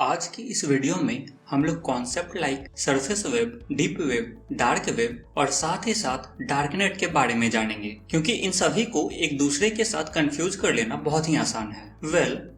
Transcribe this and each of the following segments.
आज की इस वीडियो में हम लोग concept like surface web, deep web, dark web और साथ ही साथ डार्कनेट के बारे में जानेंगे, क्योंकि इन सभी को एक दूसरे के साथ कंफ्यूज कर लेना बहुत ही आसान है।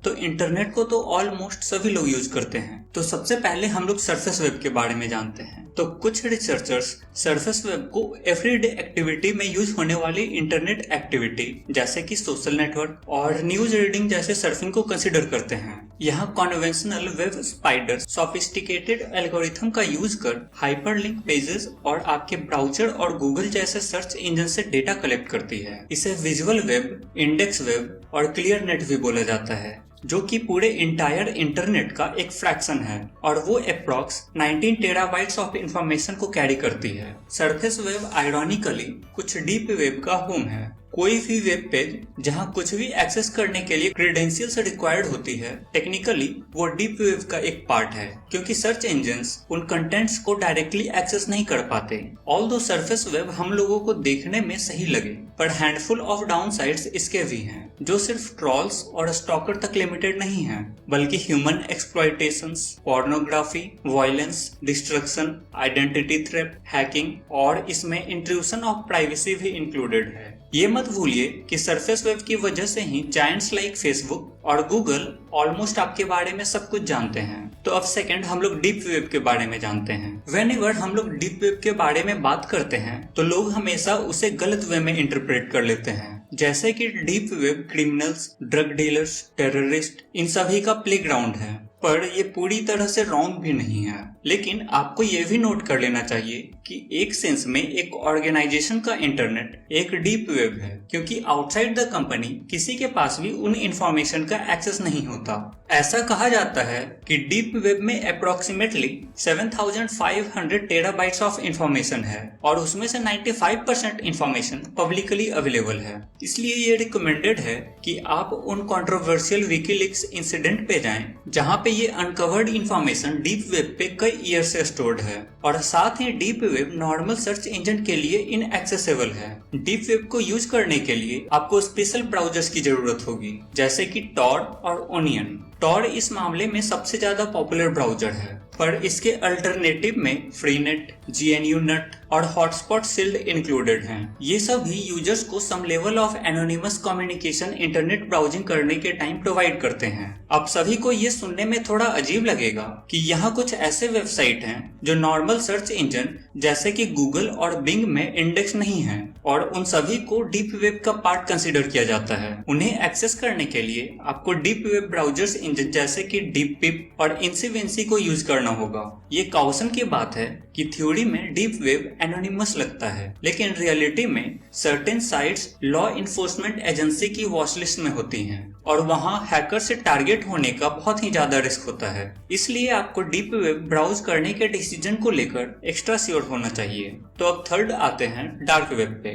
तो इंटरनेट को तो ऑलमोस्ट सभी लोग यूज करते हैं। तो सबसे पहले हम लोग सरफेस वेब के बारे में जानते हैं। तो कुछ रिसर्चर्स सरफेस वेब को एवरीडे एक्टिविटी में यूज होने वाली इंटरनेट एक्टिविटी जैसे कि सोशल नेटवर्क और न्यूज रीडिंग जैसे सर्फिंग को कंसिडर करते हैं। यहाँ conventional web spider sophisticated algorithm का यूज कर हाइपरलिंक पेजेस और आपके ब्राउजर और गूगल जैसे सर्च इंजन से डेटा कलेक्ट करती है। इसे विजुअल वेब, इंडेक्स वेब और क्लियर नेट भी बोला जाता है, जो कि पूरे इंटायर इंटरनेट का एक फ्रैक्शन है और वो अप्रॉक्स 19 टेराबाइट्स ऑफ इंफॉर्मेशन को कैरी करती है। सरफेस वेब आयरॉनिकली कुछ डीप वेब का होम है। कोई भी वेब पेज जहां कुछ भी एक्सेस करने के लिए क्रेडेंशियल्स रिक्वायर्ड होती है, टेक्निकली वो डीप वेब का एक पार्ट है, क्योंकि सर्च इंजन्स उन कंटेंट्स को डायरेक्टली एक्सेस नहीं कर पाते। ऑल्दो सरफेस वेब हम लोगों को देखने में सही लगे, पर हैंडफुल ऑफ डाउनसाइड्स इसके भी हैं, जो सिर्फ ट्रॉल्स और स्टॉकर तक लिमिटेड नहीं है, बल्कि human exploitations, pornography, violence, destruction, identity theft, hacking और इसमें इंट्रूशन ऑफ प्राइवेसी भी इंक्लूडेड है। ये मत भूलिए कि सरफेस वेब की वजह से ही जायंट्स लाइक फेसबुक और गूगल ऑलमोस्ट आपके बारे में सब कुछ जानते हैं। तो अब सेकंड हम लोग डीप वेब के बारे में जानते हैं। व्हेनेवर हम लोग डीप वेब के बारे में बात करते हैं तो लोग हमेशा उसे गलत वे में इंटरप्रेट कर लेते हैं, जैसे कि deep web criminals, drug dealers, terrorist इन सभी का प्लेग्राउंड है। पर ये पूरी तरह से रॉन्ग भी नहीं है, लेकिन आपको ये भी नोट कर लेना चाहिए कि एक सेंस में एक ऑर्गेनाइजेशन का इंटरनेट एक डीप वेब है, क्योंकि आउटसाइड द कंपनी किसी के पास भी उन इंफॉर्मेशन का एक्सेस नहीं होता। ऐसा कहा जाता है कि डीप वेब में अप्रोक्सीमेटली 7500 टेराबाइट्स ऑफ इंफॉर्मेशन है और उसमें से 95% इंफॉर्मेशन पब्लिकली अवेलेबल है। इसलिए ये रिकमेंडेड है कि आप उन कंट्रोवर्शियल विकीलीक्स इंसिडेंट पे जाएं जहां पे ये अनकवर्ड इंफॉर्मेशन डीप वेब पे कई ईयर से स्टोर्ड है, और साथ ही deep web normal search engine के लिए इनएक्सेसिबल है। डीप वेब को यूज करने के लिए आपको स्पेशल ब्राउजर्स की जरूरत होगी, जैसे कि टॉर और ओनियन। टॉर इस मामले में सबसे ज्यादा पॉपुलर ब्राउजर है, पर इसके अल्टरनेटिव में फ्रीनेट, GNU नट और हॉटस्पॉट शील्ड इंक्लूडेड हैं। ये सभी यूजर्स को some level of anonymous communication internet browsing करने के टाइम प्रोवाइड करते हैं। अब सभी को ये सुनने में थोड़ा अजीब लगेगा कि यहाँ कुछ ऐसे वेबसाइट हैं जो नॉर्मल सर्च इंजन जैसे कि गूगल और बिंग में इंडेक्स नहीं है, और उन सभी को डीप वेब का पार्ट कंसिडर किया जाता है। उन्हें एक्सेस करने के लिए आपको डीप वेब ब्राउजर्स इंजन जैसे कि डीपपिप और इंसिवेंसी को यूज करना होगा। ये कॉशन की बात है कि थ्योरी में डीप वेब एनोनिमस लगता है, लेकिन रियलिटी में certain sites law enforcement agency की वॉच लिस्ट में होती हैं और वहां हैकर से टारगेट होने का बहुत ही ज्यादा रिस्क होता है। इसलिए आपको डीप वेब ब्राउज करने के डिसीजन को लेकर एक्स्ट्रा श्योर होना चाहिए। तो अब थर्ड आते हैं डार्क वेब पे।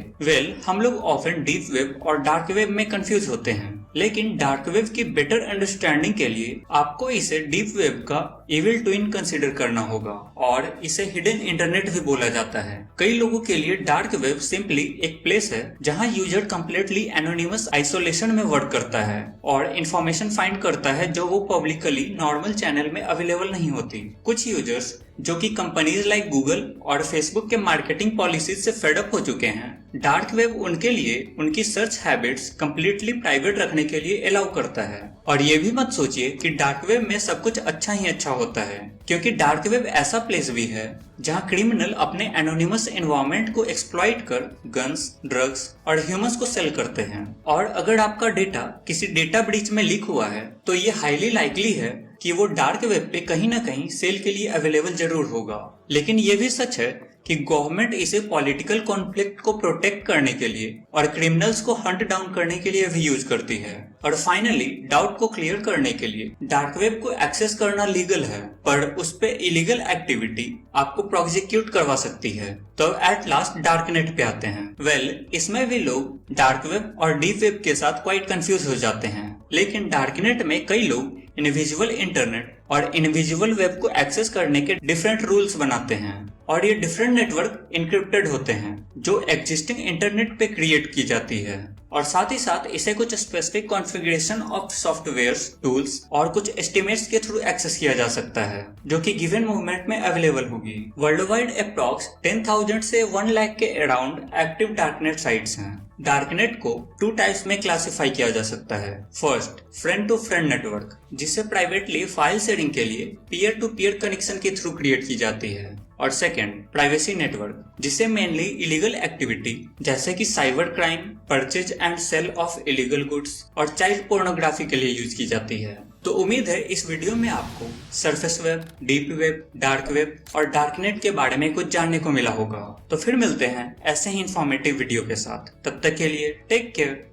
हम लोग ऑफन डीप वेब और डार्क वेब में कंफ्यूज होते हैं, लेकिन डार्क वेब की बेटर अंडरस्टैंडिंग के लिए आपको इसे डीप वेब का इविल ट्विन कंसिडर करना होगा, और इसे हिडन इंटरनेट भी बोला जाता है। कई लोगों के लिए डार्क वेब सिंपली एक प्लेस है जहां यूजर कंप्लीटली एनोनिमस आइसोलेशन में वर्क करता है और इंफॉर्मेशन फाइंड करता है जो वो पब्लिकली नॉर्मल चैनल में अवेलेबल नहीं होती। कुछ यूजर्स जो कि कंपनीज लाइक गूगल और फेसबुक के मार्केटिंग पॉलिसीज से फेडअप हो चुके हैं, डार्क वेब उनके लिए उनकी सर्च हैबिट्स कंप्लीटली प्राइवेट रखने के लिए अलाउ करता है। और ये भी मत सोचिए कि डार्क वेब में सब कुछ अच्छा ही अच्छा होता है, क्योंकि डार्क वेब ऐसा प्लेस भी है जहां क्रिमिनल अपने एनोनिमस एनवायरनमेंट को एक्सप्लॉइट कर गन्स, ड्रग्स और ह्यूमंस को सेल करते हैं। और अगर आपका डेटा किसी डेटा ब्रीच में लीक हुआ है तो ये हाईली लाइकली है कि वो डार्क वेब पे कहीं ना कहीं सेल के लिए अवेलेबल जरूर होगा। लेकिन ये भी सच है कि गवर्नमेंट इसे पॉलिटिकल कॉन्फ्लिक्ट को प्रोटेक्ट करने के लिए और क्रिमिनल्स को हंट डाउन करने के लिए भी यूज करती है। और फाइनली डाउट को क्लियर करने के लिए डार्क वेब को एक्सेस करना लीगल है, पर उस पे इलीगल एक्टिविटी आपको प्रोसिक्यूट करवा सकती है। तो एट लास्ट डार्कनेट पे आते हैं। इसमें भी लोग डार्क वेब और डीप वेब के साथ क्वाइट कंफ्यूज हो जाते हैं, लेकिन डार्कनेट में कई लोग इनविजिबल इंटरनेट और इनविजिबल वेब को एक्सेस करने के डिफरेंट रूल्स बनाते हैं और ये डिफरेंट नेटवर्क इनक्रिप्टेड होते हैं जो एग्जिस्टिंग इंटरनेट पे क्रिएट की जाती है और साथ ही साथ इसे कुछ specific configuration of softwares, tools और कुछ एस्टिमेट्स के थ्रू एक्सेस किया जा सकता है जो कि गिवन मूवमेंट में अवेलेबल होगी। वर्ल्ड वाइड अप्रॉक्स 10,000 से 1 लाख के अराउंड एक्टिव डार्कनेट साइट्स हैं। डार्कनेट को 2 टाइप्स में क्लासिफाई किया जा सकता है। First, friend to friend network, जिसे प्राइवेटली फाइल शेयरिंग के लिए पीयर टू पीयर कनेक्शन के थ्रू क्रिएट की जाती है। और सेकेंड, प्राइवेसी नेटवर्क, जिसे मेनली इलीगल एक्टिविटी जैसे कि cyber crime, purchase and sale of illegal goods और चाइल्ड पोर्नोग्राफी के लिए यूज की जाती है। तो उम्मीद है इस वीडियो में आपको surface web, deep web, dark web और डार्कनेट के बारे में कुछ जानने को मिला होगा। तो फिर मिलते हैं ऐसे ही इंफॉर्मेटिव वीडियो के साथ। तब तक के लिए टेक केयर।